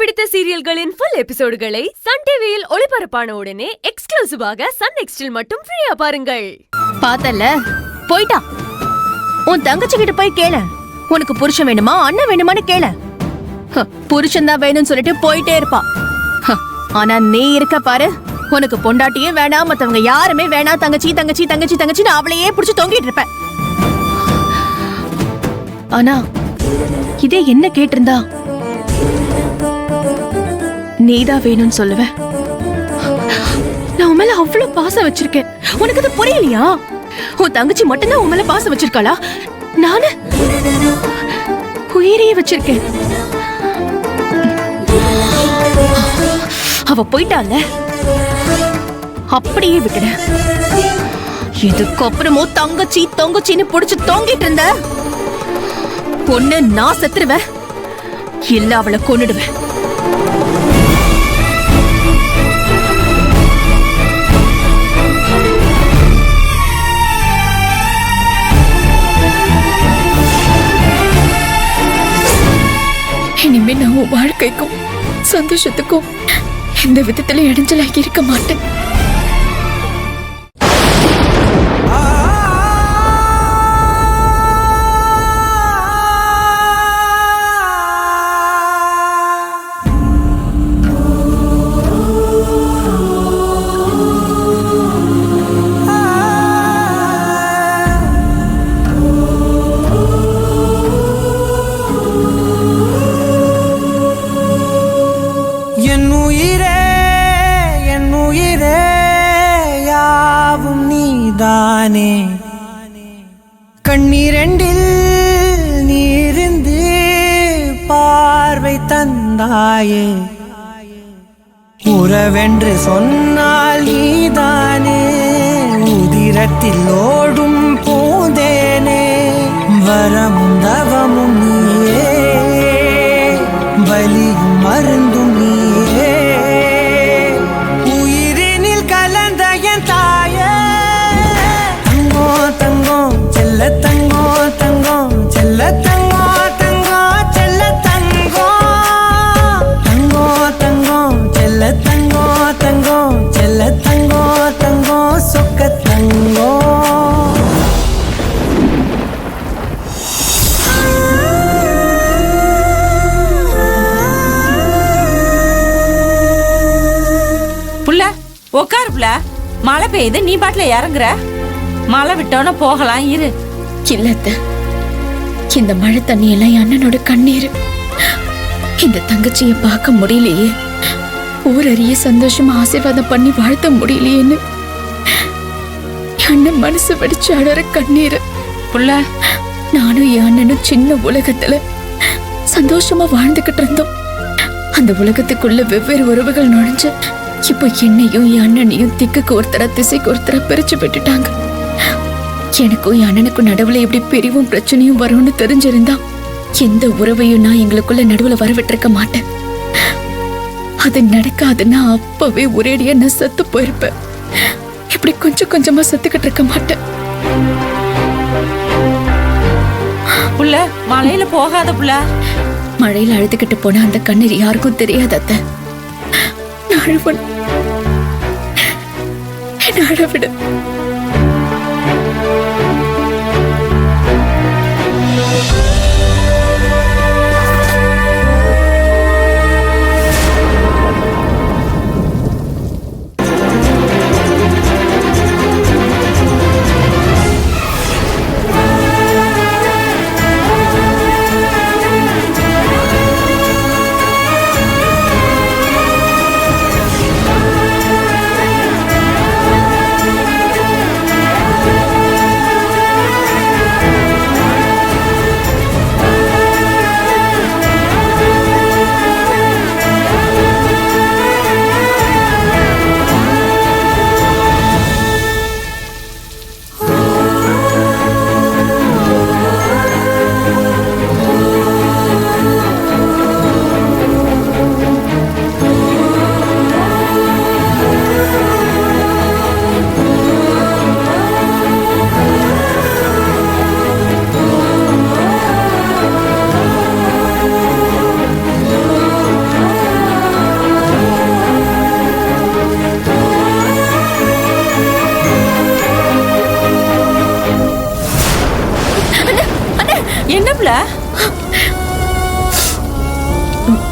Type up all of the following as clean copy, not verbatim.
பிடித்த சீரியல்களின் full எபிசோடுகளை Sun டிவியில் ஒளிபரப்பான உடனே எக்ஸ்க்ளூசிவாக சன் நெக்ஸ்டில் மட்டும் ஃப்ரீயா பாருங்கள். பார்த்தல போய்ட்டா. உன் தங்கச்சி கிட்ட போய் கேளு, உனக்கு புருஷன் வேணுமா அண்ணன் வேணுமான்னு கேளு. புருஷன் தான் வேணும்னு சொல்லிட்டு போயிட்டே இருப்பா. ஆனா நீ இருக்க பாரு, உனக்கு பொண்டாட்டியும் வேணாம், மத்தவங்க யாருமே வேணாம், தங்கச்சி தங்கச்சி தங்கச்சி தங்கச்சின்னு அவளையே புடிச்சு தொங்கிட்டு இருப்ப. ஆனா இதே என்ன கேட்டிருந்தா நீதான் வேணும்னு சொல்லுவேன். நான் உன் மேல அவ்வளவு பாசம் வச்சிருக்கேன், உனக்கு அது புரியலையா? உன் தங்கச்சி மட்டும்தான் உன் மேல பாசம் வச்சிருக்காளா? நானு உயிரையே வச்சிருக்கேன். அவ போயிட்டால, அப்படியே விட்டுட. இதுக்கப்புறமும் தங்கச்சி தொங்கச்சின்னு புடிச்சு தொங்கிட்டு இருந்த பொண்ணு நான் செத்துருவேன், இல்ல அவளை கொன்னுடுவேன். இனிமே நான் உன் வாழ்க்கைக்கும் சந்தோஷத்துக்கும் எந்த விதத்திலும் இடைஞ்சலாகி இருக்க மாட்டேன். கண்ணீரண்டில் நீரிந்து பார்வை தந்தாயே, உறவென்று சொன்னால் நீதானே, உதிரத்தில் ஓடும் பூந்தேனே, வரமும் தவமும் நீயே, வலியும் மருந்தும் நீயே, உயிரினில் கலந்த என் தாயே. தங்கம் செல்ல தங்கம் தங்கம் செல்ல தங்கம் தங்கம் செல்ல தங்கம் தங்கம் தங்கம் செல்ல தங்கம் தங்கம் செல்ல தங்கம் தங்கம் சொக்க தங்கம். புள்ள உக்காரு புள்ள, மழை பெய்யுது, நீ பாட்டுல இறங்குற. மழை விட்டோன்னு போகலாம் இரு. இல்லத்த, இந்த மழை தண்ணி எல்லாம் என் அண்ணனோட கண்ணீர். இந்த தங்கச்சிய பார்க்க முடியலையே, ஊரறிய சந்தோஷமா ஆசீர்வாதம் பண்ணி வாழ்த்த முடியலையேன்னு அண்ணன் மனசு வெடிச்சு அழற கண்ணீர். புள்ள, நானும் என் அண்ணனும் சின்ன உலகத்துல சந்தோஷமா வாழ்ந்துகிட்டு இருந்தோம். அந்த உலகத்துக்குள்ள வெவ்வேறு உறவுகள் நுழைஞ்சு இப்போ என்னையும் என் அண்ணனையும் திக்குக்கு ஒருத்தர திசைக்கு ஒருத்தர பிரிச்சு விட்டுட்டாங்க. எனக்கும் என் அண்ணனுக்கும் நடுவுல எப்படி பிரிவும் பிரச்சனையும் வரும்னு தெரிஞ்சிருந்தா எந்த உறவையும் நான் எங்களுக்குள்ள நடுவுல வரவிட்டிருக்க மாட்டேன். அது நடக்காதுன்னா அப்பவே ஒரேடியா நான் செத்து போயிருப்பேன். இப்படி கொஞ்சம் கொஞ்சமா செத்துக்கிட்டு இருக்க மாட்டேன். புள்ள, மழையில போகாத புள்ள. மழையில அழுதுகிட்டு போன அந்த கண்ணீர் யாருக்கும் தெரியாது அத்தை. நான் அழுவன், என்ன அழவிடு.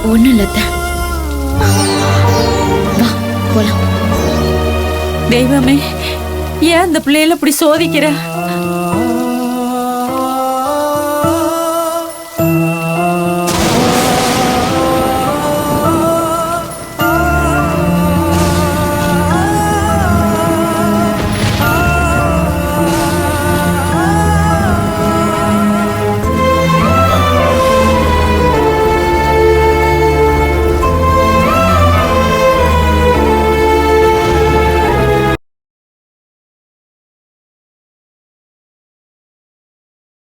ஒண்ணும் இல்ல அத்தை. வா போலாம். தெய்வமே, ஏன் அந்த பிள்ளையில இப்படி சோதிக்கிற?